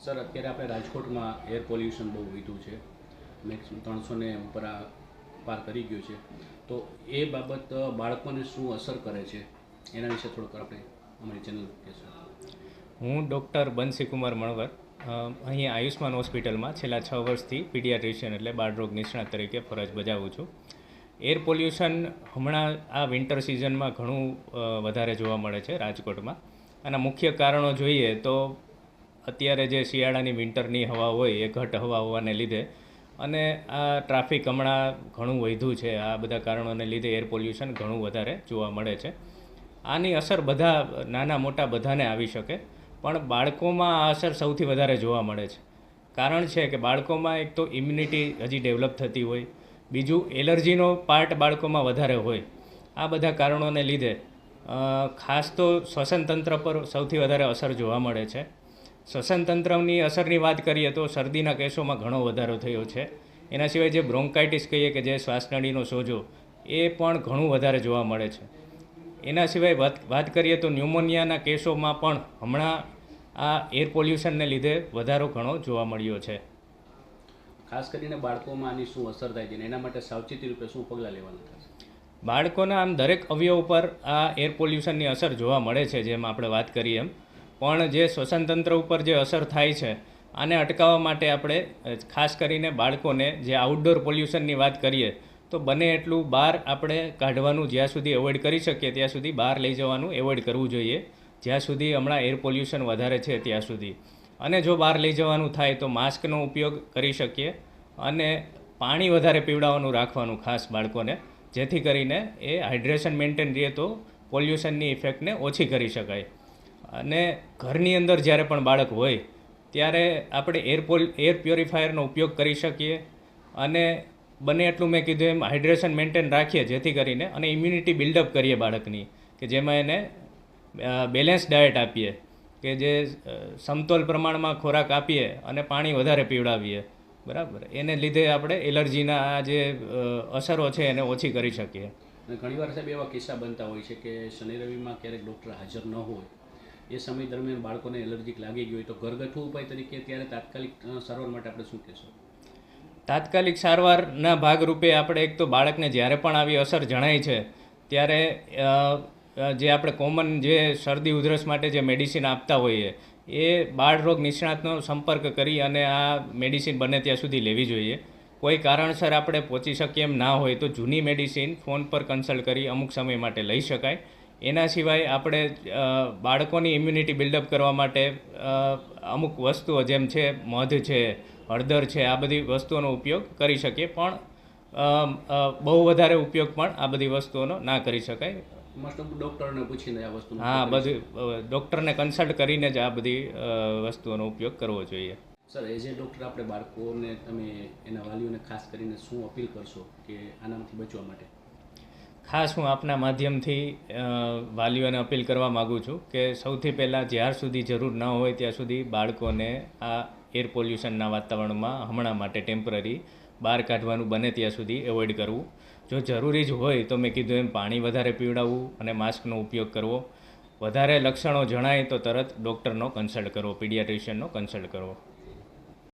Sir, અત્યારે આપણે રાજકોટમાં એર પોલ્યુશન બહુ વધ્યું છે. મેક્સિમમ 300 ને ઉપર પાર કરી ગયું છે. તો એ બાબત બાળકોને શું અસર કરે છે એના વિશે થોડુંક આપણે અમારી ચેનલ કહેશું. હું ડૉક્ટર બંસીકુમાર મણવર અહીં આયુષ્માન હોસ્પિટલમાં છેલ્લા 6 વર્ષથી પીડિયાટ્રિશિયન એટલે બાળરોગ નિષ્ણાત તરીકે ફરજ બજાવું છું. એર પોલ્યુશન હમણાં આ વિન્ટર સિઝનમાં ઘણું વધારે જોવા મળે છે રાજકોટમાં. આના મુખ્ય કારણો જોઈએ તો અત્યારે જે શિયાળાની વિન્ટરની હવા હોય એ ઘટ હવા હોવાને લીધે અને આ ટ્રાફિક હમણાં ઘણું વધ્યું છે. આ બધા કારણોને લીધે એર પોલ્યુશન ઘણું વધારે જોવા મળે છે. આની અસર બધા નાના મોટા બધાને આવી શકે, પણ બાળકોમાં આ અસર સૌથી વધારે જોવા મળે છે. કારણ છે કે બાળકોમાં એક તો ઇમ્યુનિટી હજી ડેવલપ થતી હોય, બીજું એલર્જીનો પાર્ટ બાળકોમાં વધારે હોય. આ બધા કારણોને લીધે ખાસ તો શ્વસન તંત્ર પર સૌથી વધારે અસર જોવા મળે છે. શ્વસન તંત્રની અસરની વાત કરીએ તો શરદીના કેસોમાં ઘણો વધારો થયો છે. એના સિવાય જે બ્રોન્કાઇટિસ કહીએ કે જે શ્વાસનળીનો સોજો, એ પણ ઘણું વધારે જોવા મળે છે. એના સિવાય વાત કરીએ તો ન્યુમોનિયાના કેસોમાં પણ હમણાં આ એર પોલ્યુશનને લીધે વધારો ઘણો જોવા મળ્યો છે. ખાસ કરીને બાળકોમાં આની શું અસર થાય છે અને એના માટે સાવચેતી રૂપે શું પગલાં લેવાના થશે? બાળકોના આમ દરેક અવયવ ઉપર આ એર પોલ્યુશનની અસર જોવા મળે છે, જેમ આપણે વાત કરીએ એમ. પણ જે શ્વસન તંત્ર ઉપર જે અસર થાય છે, આને અટકાવવા માટે આપણે ખાસ કરીને બાળકોને જે આઉટડોર પોલ્યુશનની વાત કરીએ તો બને એટલું બહાર આપણે કાઢવાનું જ્યાં સુધી એવોઇડ કરી શકીએ ત્યાં સુધી બહાર લઈ જવાનું એવોઇડ કરવું જોઈએ, જ્યાં સુધી હમણાં એર પોલ્યુશન વધારે છે ત્યાં સુધી. અને જો બહાર લઈ જવાનું થાય તો માસ્કનો ઉપયોગ કરી શકીએ અને પાણી વધારે પીવડાવવાનું રાખવાનું ખાસ બાળકોને, જેથી કરીને એ હાઇડ્રેશન મેન્ટેન રહે તો પોલ્યુશનની ઇફેક્ટને ઓછી કરી શકાય. અને ઘરની અંદર જ્યારે પણ બાળક હોય ત્યારે આપણે એર પ્યોરિફાયરનો ઉપયોગ કરી શકીએ અને બને એટલું મેં કીધું એમ હાઇડ્રેશન મેન્ટેન રાખીએ, જેથી કરીને અને ઇમ્યુનિટી બિલ્ડઅપ કરીએ બાળકની, કે જેમાં એને બેલેન્સ ડાયટ આપીએ, કે જે સમતોલ પ્રમાણમાં ખોરાક આપીએ અને પાણી વધારે પીવડાવીએ. બરાબર, એને લીધે આપણે એલર્જીના આ જે અસરો છે એને ઓછી કરી શકીએ. અને ઘણીવાર સાહેબ એવા કિસ્સા બનતા હોય છે કે શનિ રવિમાં ક્યારેક ડૉક્ટર હાજર ન હોય, એ સમય દરમિયાન બાળકોને એલર્જી લાગી ગઈ હોય તો ઘરગથ્થુ ઉપાય તરીકે ત્યારે તાત્કાલિક સારવાર માટે આપણે શું કહેશું? તાત્કાલિક સારવારના ભાગરૂપે આપણે એક તો બાળકને જ્યારે પણ આવી અસર જણાય છે ત્યારે જે આપણે કોમન જે શરદી ઉધરસ માટે જે મેડિસિન આપતા હોઈએ એ બાળરોગ નિષ્ણાતનો સંપર્ક કરી અને આ મેડિસિન બને ત્યાં સુધી લેવી જોઈએ. કોઈ કારણસર આપણે પહોંચી શકીએ એમ ના હોય તો જૂની મેડિસિન ફોન પર કન્સલ્ટ કરી અમુક સમય માટે લઈ શકાય. એના સિવાય આપણે બાળકોની ઇમ્યુનિટી બિલ્ડઅપ કરવા માટે અમુક વસ્તુઓ જેમ છે મધ છે, હળદર છે, આ બધી વસ્તુઓનો ઉપયોગ કરી શકીએ, પણ બહુ વધારે ઉપયોગ પણ આ બધી વસ્તુઓનો ના કરી શકાય. ડૉક્ટરને પૂછીને આ વસ્તુ, હા, બધું ડૉક્ટરને કન્સલ્ટ કરીને જ આ બધી વસ્તુઓનો ઉપયોગ કરવો જોઈએ. સર, એઝ એ ડૉક્ટર આપણે બાળકોને તમે એના વાલીઓને ખાસ કરીને શું અપીલ કરશો કે આનામાંથી બચવા માટે? ખાસ હું આપના માધ્યમથી વાલીઓને અપીલ કરવા માગું છું કે સૌથી પહેલાં જ્યાર સુધી જરૂર ન હોય ત્યાં સુધી બાળકોને આ એર પોલ્યુશનના વાતાવરણમાં હમણાં માટે ટેમ્પરરી બહાર કાઢવાનું બને ત્યાં સુધી એવોઇડ કરવું. જો જરૂરી જ હોય તો મેં કીધું એમ પાણી વધારે પીવડાવવું અને માસ્કનો ઉપયોગ કરવો. વધારે લક્ષણો જણાય તો તરત ડૉક્ટરનો કન્સલ્ટ કરવો, પીડિયાટ્રિશિયનનો કન્સલ્ટ કરવો.